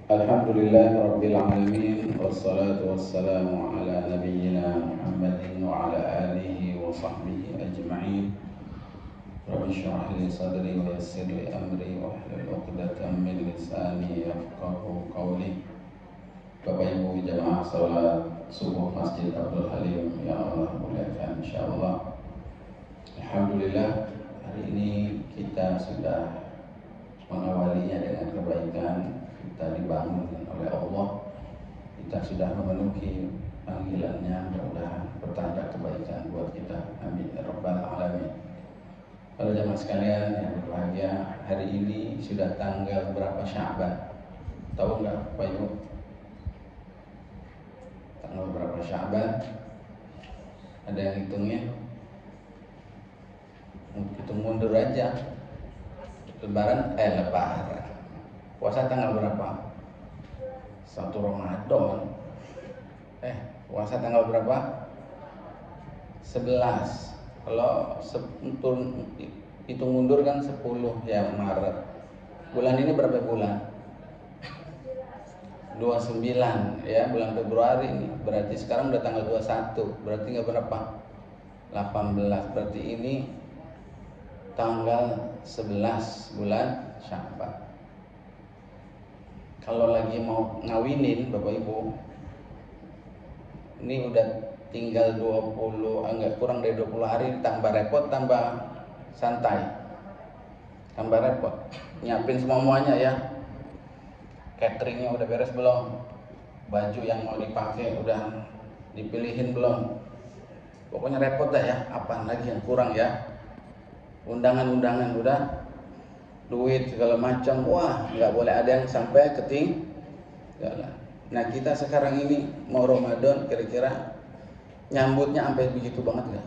Alhamdulillah Rabbil Alamin. Wassalatu wassalamu ala nabiyyina Muhammadin wa ala alihi wa sahbihi ajma'in. Rabbi syrah li sadri wa yassir li amri wa hlul 'uqdatam min lisani yafqahu qawli. Bapak Ibu jamaah salat subuh Masjid Abdul Halim yang Allah muliakan insyaallah. Alhamdulillah hari ini kita sudah mengawalinya dengan kebaikan. Kita dibangun oleh Allah, kita sudah memenuhi panggilannya, mudah-mudahan bertanda kebaikan buat kita, amin ya rabbal alamin. Para jamaah sekalian yang berbahagia, hari ini sudah tanggal berapa Sya'ban? Tahu nggak Pak Ibu? Tanggal berapa Sya'ban? Ada yang hitungnya? Hitung mundur aja. Lebaran. Puasa tanggal berapa? 1 Ramadan. Puasa tanggal berapa? 11. Kalau hitung mundur kan 10 ya Maret. Bulan ini berapa bulan? 29 ya, bulan Februari ini. Berarti sekarang udah tanggal 21. Berarti nggak berapa? 18. Berarti ini tanggal 11 bulan Sya'ban. Kalau lagi mau ngawinin Bapak Ibu, ini udah tinggal 20, enggak kurang dari 20 hari, tambah repot, tambah santai, tambah repot. Nyiapin semuanya ya. Cateringnya udah beres belum? Baju yang mau dipakai udah dipilihin belum? Pokoknya repot dah ya. Apaan lagi yang kurang ya? Undangan-undangan udah, duit segala macam, wah nggak boleh ada yang sampai ketinggalan. Nah kita sekarang ini mau Ramadan, kira-kira nyambutnya sampai begitu banget nggak?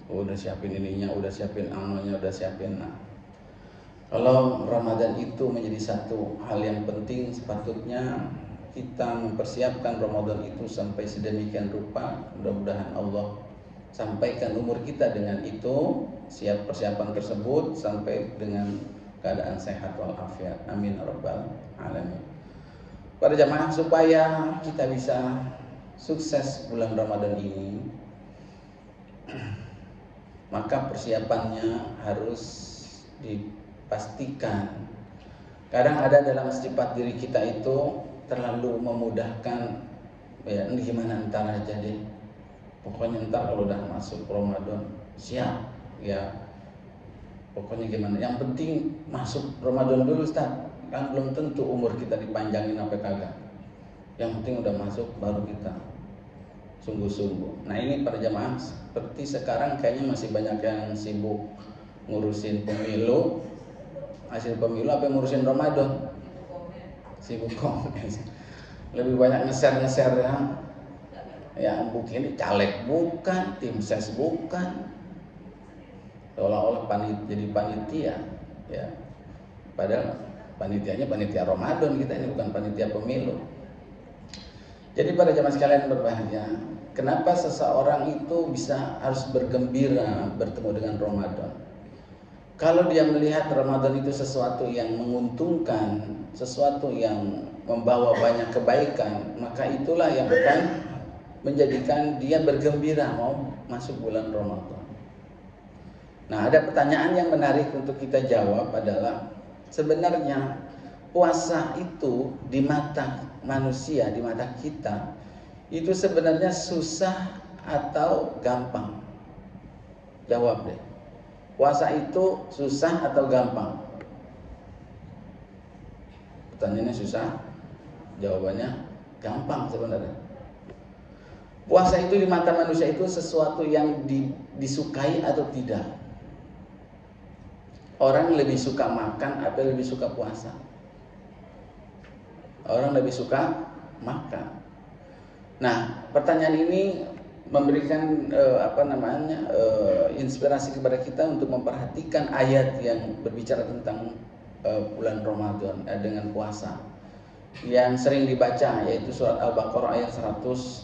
Udah siapin ininya, udah siapin amalnya, udah siapin. Nah, kalau Ramadan itu menjadi satu hal yang penting, sepatutnya kita mempersiapkan Ramadan itu sampai sedemikian rupa. Mudah-mudahan Allah sampaikan umur kita dengan itu, siap persiapan tersebut sampai dengan keadaan sehat walafiat, amin ya rabbal alamin. Para jamaah, supaya kita bisa sukses bulan Ramadan ini, maka persiapannya harus dipastikan. Kadang ada dalam sifat diri kita itu terlalu memudahkan, ya gimana ntar aja deh, pokoknya ntar kalau udah masuk Ramadan siap ya, pokoknya gimana, yang penting masuk Ramadan dulu Ustaz. Kan belum tentu umur kita dipanjangin apa kagak, yang penting udah masuk baru kita sungguh-sungguh. Nah ini para jamaah, seperti sekarang kayaknya masih banyak yang sibuk ngurusin pemilu, hasil pemilu apa ngurusin Ramadan, sibuk komen, lebih banyak nge-share ya mungkin caleg bukan, tim ses bukan, seolah-olah jadi panitia ya, padahal panitianya panitia Ramadan, kita ini bukan panitia pemilu. Jadi pada jamaah sekalian berbahagia, kenapa seseorang itu harus bergembira bertemu dengan Ramadan? Kalau dia melihat Ramadan itu sesuatu yang menguntungkan, sesuatu yang membawa banyak kebaikan, maka itulah yang akan menjadikan dia bergembira mau masuk bulan Ramadan. Nah, ada pertanyaan yang menarik untuk kita jawab adalah, sebenarnya puasa itu di mata manusia, di mata kita, itu sebenarnya susah atau gampang? Jawab deh. Puasa itu susah atau gampang? Pertanyaannya susah, jawabannya gampang sebenarnya. Puasa itu di mata manusia itu sesuatu yang disukai atau tidak? Orang lebih suka makan atau lebih suka puasa? Orang lebih suka makan. Nah, pertanyaan ini memberikan inspirasi kepada kita untuk memperhatikan ayat yang berbicara tentang bulan Ramadan dengan puasa, yang sering dibaca, yaitu surat Al-Baqarah ayat 183.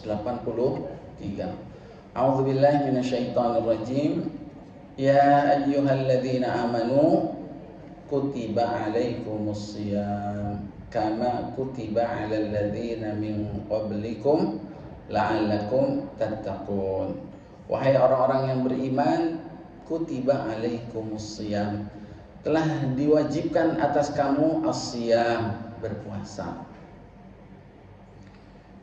A'udzubillahi minasyaitonirrajim. Ya ayyuhalladzina amanu kutiba alaikumus shiyam kama kutiba alal ladzina min qablikum la'allakum tattaqun. Wahai orang-orang yang beriman, kutiba alaikumus shiyam, telah diwajibkan atas kamu as-shiyam, berpuasa.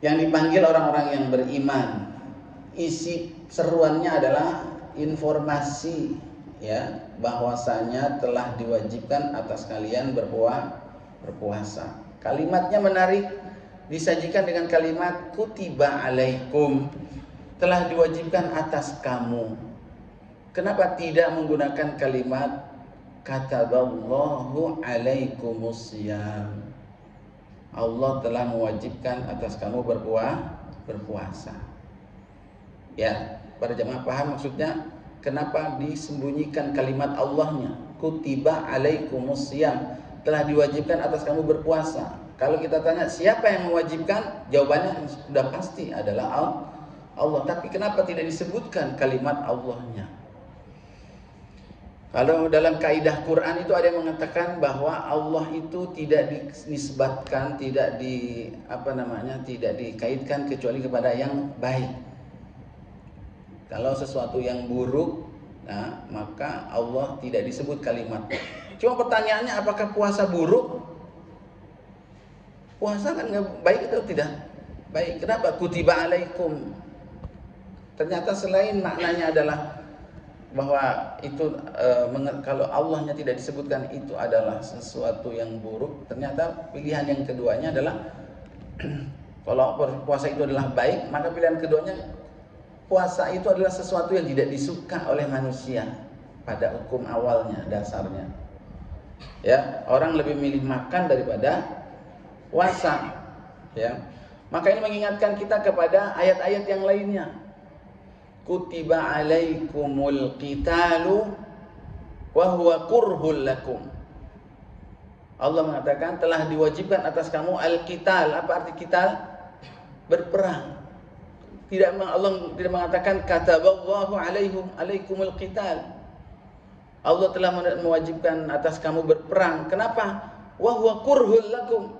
Yang dipanggil orang-orang yang beriman, isi seruannya adalah informasi, ya, bahwasanya telah diwajibkan atas kalian berpuasa. Kalimatnya menarik, disajikan dengan kalimat kutiba alaikum, telah diwajibkan atas kamu. Kenapa tidak menggunakan kalimat kataballahu alaikumus shiyam? Allah telah mewajibkan atas kamu berpuasa. Ya, para jemaah paham maksudnya? Kenapa disembunyikan kalimat Allahnya? Kutiba alaikumus shiyam, telah diwajibkan atas kamu berpuasa. Kalau kita tanya siapa yang mewajibkan, jawabannya sudah pasti adalah Allah. Tapi kenapa tidak disebutkan kalimat Allahnya? Kalau dalam kaidah Quran itu ada yang mengatakan bahwa Allah itu tidak dinisbatkan, tidak dikaitkan kecuali kepada yang baik. Kalau sesuatu yang buruk, nah, maka Allah tidak disebut kalimat. Cuma pertanyaannya, apakah puasa buruk? Puasa kan nggak baik atau tidak baik? Kenapa kutiba alaikum? Ternyata selain maknanya adalah bahwa itu kalau Allahnya tidak disebutkan itu adalah sesuatu yang buruk, ternyata pilihan yang keduanya adalah kalau puasa itu adalah baik, maka pilihan keduanya puasa itu adalah sesuatu yang tidak disuka oleh manusia pada hukum awalnya, dasarnya. Ya, orang lebih milih makan daripada puasa. Ya, maka ini mengingatkan kita kepada ayat-ayat yang lainnya. Kutiba alaikumul qitalu wa huwa kurhul lakum. Allah mengatakan telah diwajibkan atas kamu al-qital. Apa arti qital? Berperang. Allah tidak mengatakan kataballahu alaikumul qital. Allah telah mewajibkan atas kamu berperang. Kenapa? Wa huwa kurhul lakum.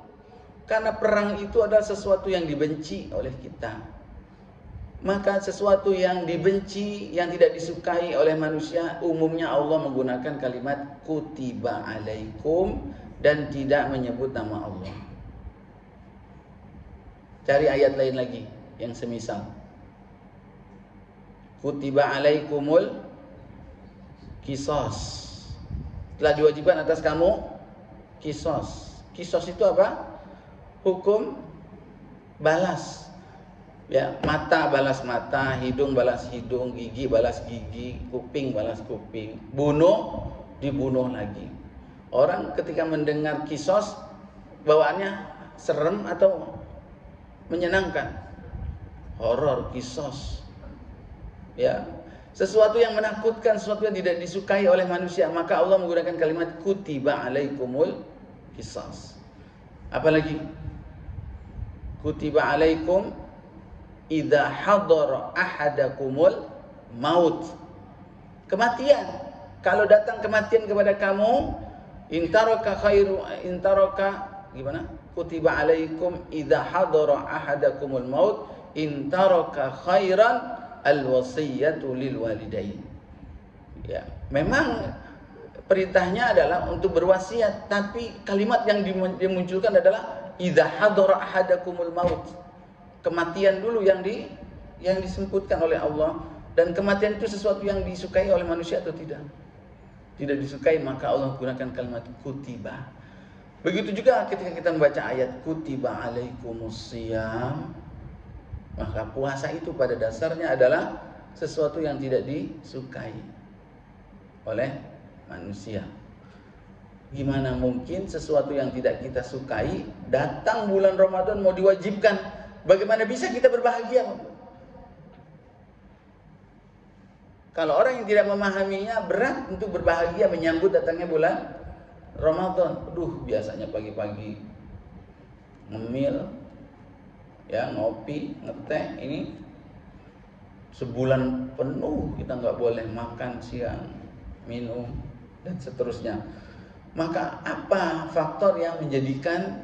Karena perang itu adalah sesuatu yang dibenci oleh kita. Maka sesuatu yang dibenci, yang tidak disukai oleh manusia, umumnya Allah menggunakan kalimat kutiba alaikum dan tidak menyebut nama Allah. Cari ayat lain lagi yang semisal. Kutiba alaikumul qisas, telah diwajibkan atas kamu qisas. Qisas itu apa? Hukum balas. Ya, mata balas mata, hidung balas hidung, gigi balas gigi, kuping balas kuping, bunuh dibunuh lagi. Orang ketika mendengar kisos, bawaannya serem atau menyenangkan? Horor, kisos. Ya, sesuatu yang menakutkan, sesuatu yang tidak disukai oleh manusia, maka Allah menggunakan kalimat kutiba alaikumul qisas. Apalagi kutiba alaikum idza hadara ahadakumul maut. Kematian. Kalau datang kematian kepada kamu, intaraka gimana? Kutiba alaikum idza hadara ahadakumul maut intaraka khairan alwasiyatu lil walidain. Ya, memang perintahnya adalah untuk berwasiat, tapi kalimat yang dimunculkan adalah idza hadara ahadakumul maut. Kematian dulu yang disebutkan oleh Allah, dan kematian itu sesuatu yang disukai oleh manusia atau tidak? Tidak disukai, maka Allah gunakan kalimat kutiba. Begitu juga ketika kita membaca ayat kutiba alaikumus shiyam, maka puasa itu pada dasarnya adalah sesuatu yang tidak disukai oleh manusia. Gimana mungkin sesuatu yang tidak kita sukai datang bulan Ramadan mau diwajibkan? Bagaimana bisa kita berbahagia? Kalau orang yang tidak memahaminya, berat untuk berbahagia menyambut datangnya bulan Ramadan. Biasanya pagi-pagi ngemil, ya, ngopi, ngeteh, ini sebulan penuh kita nggak boleh makan siang, minum, dan seterusnya. Maka apa faktor yang menjadikan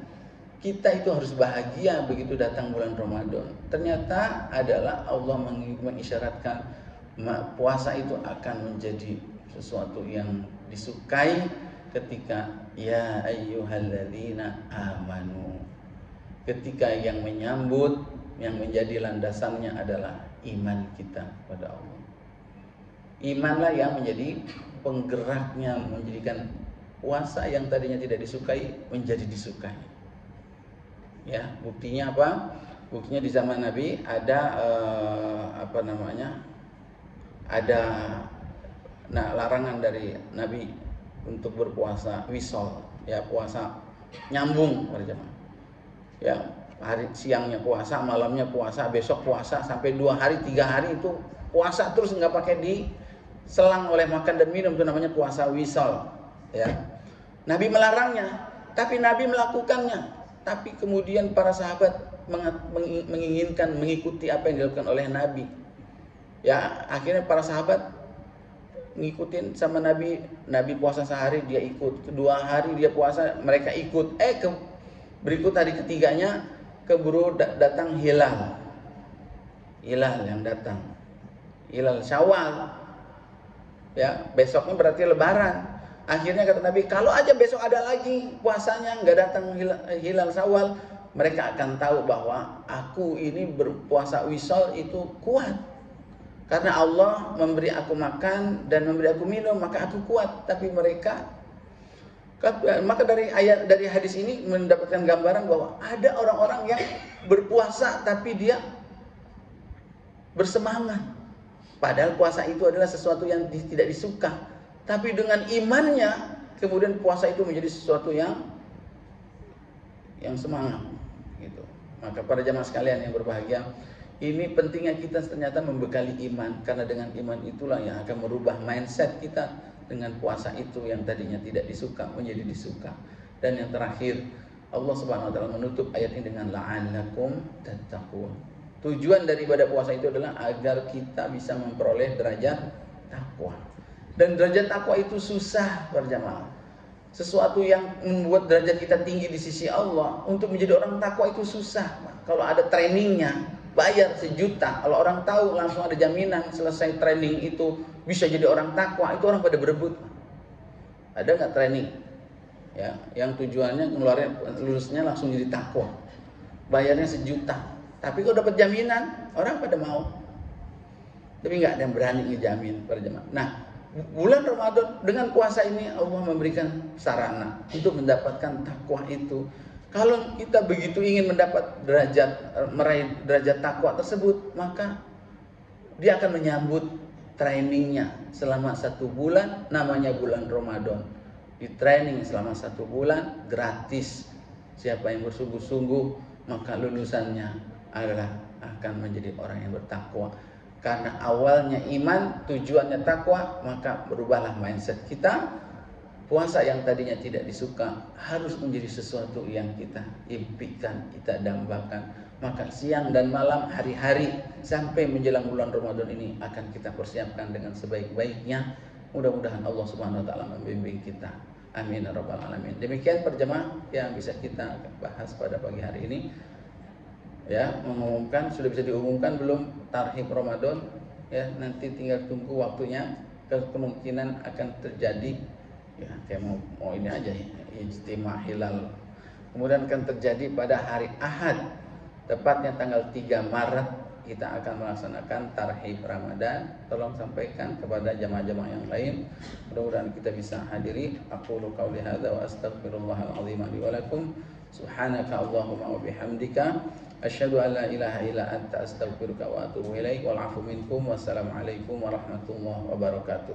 kita itu harus bahagia begitu datang bulan Ramadan? Ternyata adalah Allah mengisyaratkan puasa itu akan menjadi sesuatu yang disukai ketika ya ayyuhalladzina amanu. Ketika yang menyambut, yang menjadi landasannya adalah iman kita pada Allah. Imanlah yang menjadi penggeraknya, menjadikan puasa yang tadinya tidak disukai menjadi disukai. Ya, buktinya apa? Buktinya di zaman Nabi ada ada larangan dari Nabi untuk berpuasa wisol, ya puasa nyambung berjamaah. Ya, hari siangnya puasa, malamnya puasa, besok puasa sampai 2 hari, 3 hari itu puasa terus nggak pakai diselang oleh makan dan minum, itu namanya puasa wisol. Ya, Nabi melarangnya, tapi Nabi melakukannya. Tapi kemudian para sahabat menginginkan mengikuti apa yang dilakukan oleh Nabi. Ya, akhirnya para sahabat ngikutin sama Nabi. Nabi puasa sehari, dia ikut. 2 hari dia puasa, mereka ikut. Berikut hari ketiganya keburu datang hilal. Hilal yang datang. Hilal Syawal. Ya, besoknya berarti Lebaran. Akhirnya kata Nabi, kalau aja besok ada lagi puasanya nggak datang hilal Syawal, mereka akan tahu bahwa aku ini berpuasa wisol itu kuat. Karena Allah memberi aku makan dan memberi aku minum, maka aku kuat. Tapi mereka, maka dari hadis ini mendapatkan gambaran bahwa ada orang-orang yang berpuasa tapi dia bersemangat. Padahal puasa itu adalah sesuatu yang tidak disuka. Tapi dengan imannya, kemudian puasa itu menjadi sesuatu yang semangat, gitu. Maka para jamaah sekalian yang berbahagia, ini pentingnya kita ternyata membekali iman, karena dengan iman itulah yang akan merubah mindset kita dengan puasa itu yang tadinya tidak disuka menjadi disuka. Dan yang terakhir, Allah Subhanahu wa taala menutup ayat ini dengan la'allakum tattaqun. Tujuan daripada puasa itu adalah agar kita bisa memperoleh derajat takwa. Dan derajat takwa itu susah berjamaah. Sesuatu yang membuat derajat kita tinggi di sisi Allah, untuk menjadi orang takwa itu susah. Kalau ada trainingnya, bayar 1 juta. Kalau orang tahu langsung ada jaminan selesai training itu bisa jadi orang takwa, itu orang pada berebut. Ada nggak training? Ya, yang tujuannya ngeluarin lulusnya langsung jadi takwa. Bayarnya 1 juta. Tapi kalau dapat jaminan, orang pada mau. Tapi nggak ada yang berani ngejamin berjamaah. Nah, bulan Ramadan dengan puasa ini Allah memberikan sarana untuk mendapatkan takwa itu. Kalau kita begitu ingin meraih derajat takwa tersebut, maka dia akan menyambut trainingnya selama 1 bulan, namanya bulan Ramadan. Di training selama 1 bulan gratis. Siapa yang bersungguh-sungguh, maka lulusannya adalah akan menjadi orang yang bertakwa. Karena awalnya iman, tujuannya takwa, maka berubahlah mindset kita. Puasa yang tadinya tidak disuka harus menjadi sesuatu yang kita impikan, kita dambakan. Maka siang dan malam, hari-hari sampai menjelang bulan Ramadan ini akan kita persiapkan dengan sebaik-baiknya. Mudah-mudahan Allah Subhanahu wa taala membimbing kita. Amin ya rabbal alamin. Demikian perjamaah yang bisa kita bahas pada pagi hari ini. Ya, mengumumkan, sudah bisa diumumkan belum tarhib Ramadan? Ya, nanti tinggal tunggu waktunya. Kemungkinan akan terjadi, ya kayak mau ini aja, ijtima hilal. Kemudian akan terjadi pada hari Ahad, tepatnya tanggal 3 Maret kita akan melaksanakan tarhib Ramadan. Tolong sampaikan kepada jamaah-jamaah yang lain, mudah-mudahan kita bisa hadiri. Aqulu qauli hadza wa astaghfirullahal azim li wa lakum. Subhanaka Allahumma wa bihamdika asyhadu an la ilaha illa anta astaghfiruka wa atubu ilaik. Wal 'afwu minkum. Wassalamualaikum warahmatullahi wabarakatuh.